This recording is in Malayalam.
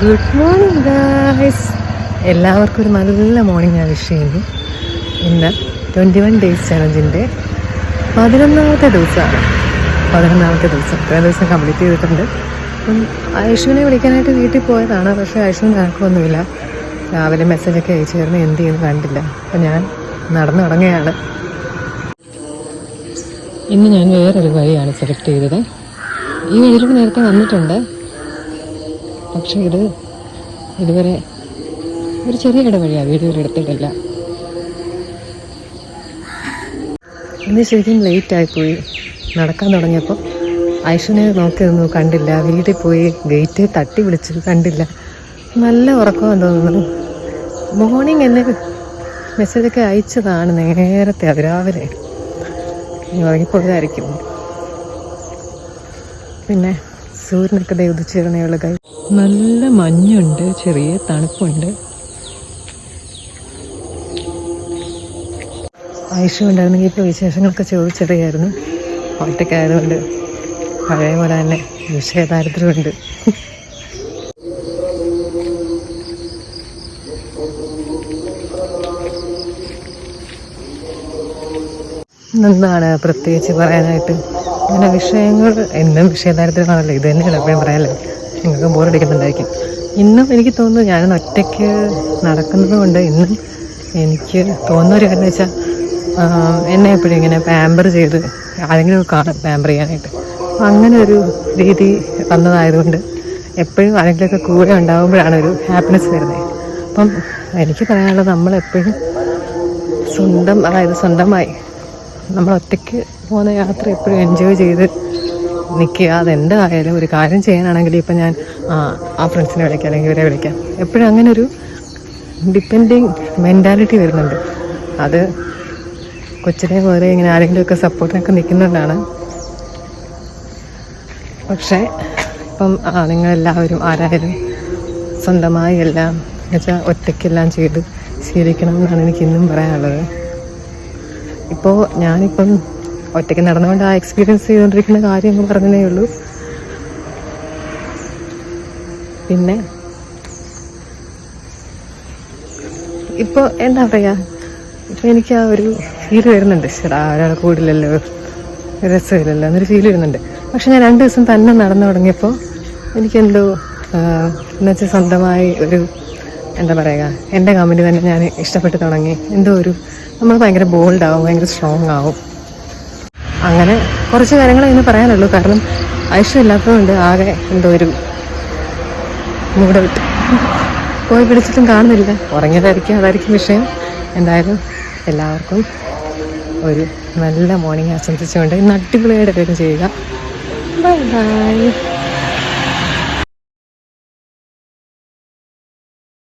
Good morning guys. എല്ലാവർക്കും ഒരു നല്ല മോർണിംഗ് ഞാൻ വിഷ് ചെയ്യുന്നു. ഇന്ന് 21 ഡേയ്സ് ചലഞ്ചിൻ്റെ 11ാമത്തെ ദിവസമാണ്. 11ാമത്തെ ദിവസം. ഇത്രയും ദിവസം കംപ്ലീറ്റ് ചെയ്തിട്ടുണ്ട്. അപ്പം ഐഷുവിനെ വിളിക്കാനായിട്ട് വീട്ടിൽ പോയതാണ്. പക്ഷേ ഐഷുവിന് കണക്കൊന്നുമില്ല. രാവിലെ മെസ്സേജൊക്കെ അയച്ചു തരുന്നു, എന്ത് ചെയ്യുന്നു കണ്ടില്ല. അപ്പം ഞാൻ നടന്നു തുടങ്ങുകയാണ്. ഇന്ന് ഞാൻ വേറൊരു വഴിയാണ് സെലക്ട് ചെയ്തത്. ഈ വഴിയിലൂടെ നേരത്തെ വന്നിട്ടുണ്ട്, പക്ഷെ ഇതുവരെ ഒരു ചെറിയ ഇടവഴിയാണ്, വീഡിയോയിൽ എടുത്തിട്ടില്ല. ഇന്ന് ശരിക്കും ലേറ്റായിപ്പോയി. നടക്കാൻ തുടങ്ങിയപ്പോൾ ഐഷുവിനെ നോക്കി നിന്നു, കണ്ടില്ല. വീട്ടിൽ പോയി ഗേറ്റ് തട്ടി വിളിച്ചു, കണ്ടില്ല. നല്ല ഉറക്കമെന്ന് തോന്നുന്നു. മോർണിംഗ് എന്നെ മെസ്സേജൊക്കെ അയച്ചതാണ് നേരത്തെ, അതിരാവിലെ. ഉറങ്ങിപ്പോയതായിരിക്കും. പിന്നെ സൂര്യനൊക്കെ ഉദിച്ചിരുന്നേയുള്ള കൈ. നല്ല മഞ്ഞുണ്ട്, ചെറിയ തണുപ്പുണ്ട്. ഐഷു ഉണ്ടായിരുന്നെങ്കിൽ ഇപ്പോൾ വിശേഷങ്ങളൊക്കെ ചോദിച്ചറിയായിരുന്നു. ഒറ്റയ്ക്കായതുകൊണ്ട് പഴയ പോലെ തന്നെ വിഷയദാരിദ്ര്യമുണ്ട്. എന്താണ് പ്രത്യേകിച്ച് പറയാനായിട്ട്? അങ്ങനെ വിഷയങ്ങൾ എന്നും വിഷയദാരിദ്ര്യമാണല്ലോ, ഇത് തന്നെയാണ് എപ്പോഴും പറയാമല്ലോ. നിങ്ങൾക്ക് ബോറടിക്കുന്നുണ്ടായിരിക്കും. ഇന്നും എനിക്ക് തോന്നുന്നു, ഞാനൊന്ന് ഒറ്റയ്ക്ക് നടക്കുന്നത് കൊണ്ട് ഇന്നും എനിക്ക് തോന്നുന്ന ഒരു കാര്യം വെച്ചാൽ, എന്നെ എപ്പോഴും ഇങ്ങനെ പാമ്പർ ചെയ്ത് ആരെങ്കിലും കാണും പാമ്പർ ചെയ്യാനായിട്ട്. അങ്ങനെ ഒരു രീതി വന്നതായതുകൊണ്ട് എപ്പോഴും ആരെങ്കിലുമൊക്കെ കൂടെ ഉണ്ടാകുമ്പോഴാണ് ഒരു ഹാപ്പിനെസ് വരുന്നത്. അപ്പം എനിക്ക് പറയാനുള്ളത്, നമ്മളെപ്പോഴും സ്വന്തമായി നമ്മൾ ഒറ്റയ്ക്ക് പോകുന്ന യാത്ര എപ്പോഴും എൻജോയ് ചെയ്ത് നിൽക്കുക. അതെന്തായാലും ഒരു കാര്യം ചെയ്യാനാണെങ്കിൽ ഇപ്പം ഞാൻ ആ ഫ്രണ്ട്സിനെ വിളിക്കാം, അല്ലെങ്കിൽ ഇവരെ വിളിക്കാം. എപ്പോഴും അങ്ങനെ ഒരു ഡിപ്പെൻഡിങ് മെൻറ്റാലിറ്റി വരുന്നുണ്ട്. അത് കൊച്ചിനെ പോലെ ഇങ്ങനെ ആരെങ്കിലുമൊക്കെ സപ്പോർട്ടിനൊക്കെ നിൽക്കുന്നുണ്ടാണ്. പക്ഷേ ഇപ്പം നിങ്ങളെല്ലാവരും ആരായാലും സ്വന്തമായി എല്ലാം എന്നുവെച്ചാൽ ഒറ്റയ്ക്കെല്ലാം ചെയ്ത് ശീലിക്കണം എന്നാണ് എനിക്ക് ഇന്നും പറയാനുള്ളത്. ഇപ്പോൾ ഞാനിപ്പം ഒറ്റയ്ക്ക് നടന്നുകൊണ്ട് ആ എക്സ്പീരിയൻസ് ചെയ്തുകൊണ്ടിരിക്കുന്ന കാര്യം പറഞ്ഞതേ ഉള്ളൂ. പിന്നെ ഇപ്പോൾ എന്താ പറയുക, ഇപ്പം എനിക്ക് ആ ഒരു ഫീൽ വരുന്നുണ്ട്. ഒരാൾ കൂടില്ലല്ലോ, രസമില്ലല്ലോ എന്നൊരു ഫീൽ വരുന്നുണ്ട്. പക്ഷെ ഞാൻ 2 ദിവസം തന്നെ നടന്നു തുടങ്ങിയപ്പോൾ എനിക്കെന്തോ എന്നുവെച്ചാൽ സ്വന്തമായി ഒരു എന്താ പറയുക, എൻ്റെ കമ്പനി തന്നെ ഞാൻ ഇഷ്ടപ്പെട്ട് തുടങ്ങി. എന്തോ ഒരു നമ്മൾ ഭയങ്കര ബോൾഡാവും, ഭയങ്കര സ്ട്രോങ് ആവും. അങ്ങനെ കുറച്ച് കാര്യങ്ങൾ ഇന്ന് പറയാനുള്ളൂ. കാരണം ഐഷു ഇല്ലാത്തതുകൊണ്ട് ആകെ എന്തോ ഒരു മൂഡ് വിട്ട് പോയി പിടിച്ചിട്ടും കാണുന്നില്ല. ഉറങ്ങിയതായിരിക്കും, അതായിരിക്കും വിഷയം. എന്തായാലും എല്ലാവർക്കും ഒരു നല്ല മോർണിംഗ് ആശംസിച്ചുകൊണ്ട് ഇന്ന് അടിപൊളിയായിട്ട് എല്ലാവരും ചെയ്യുക. Bye bye.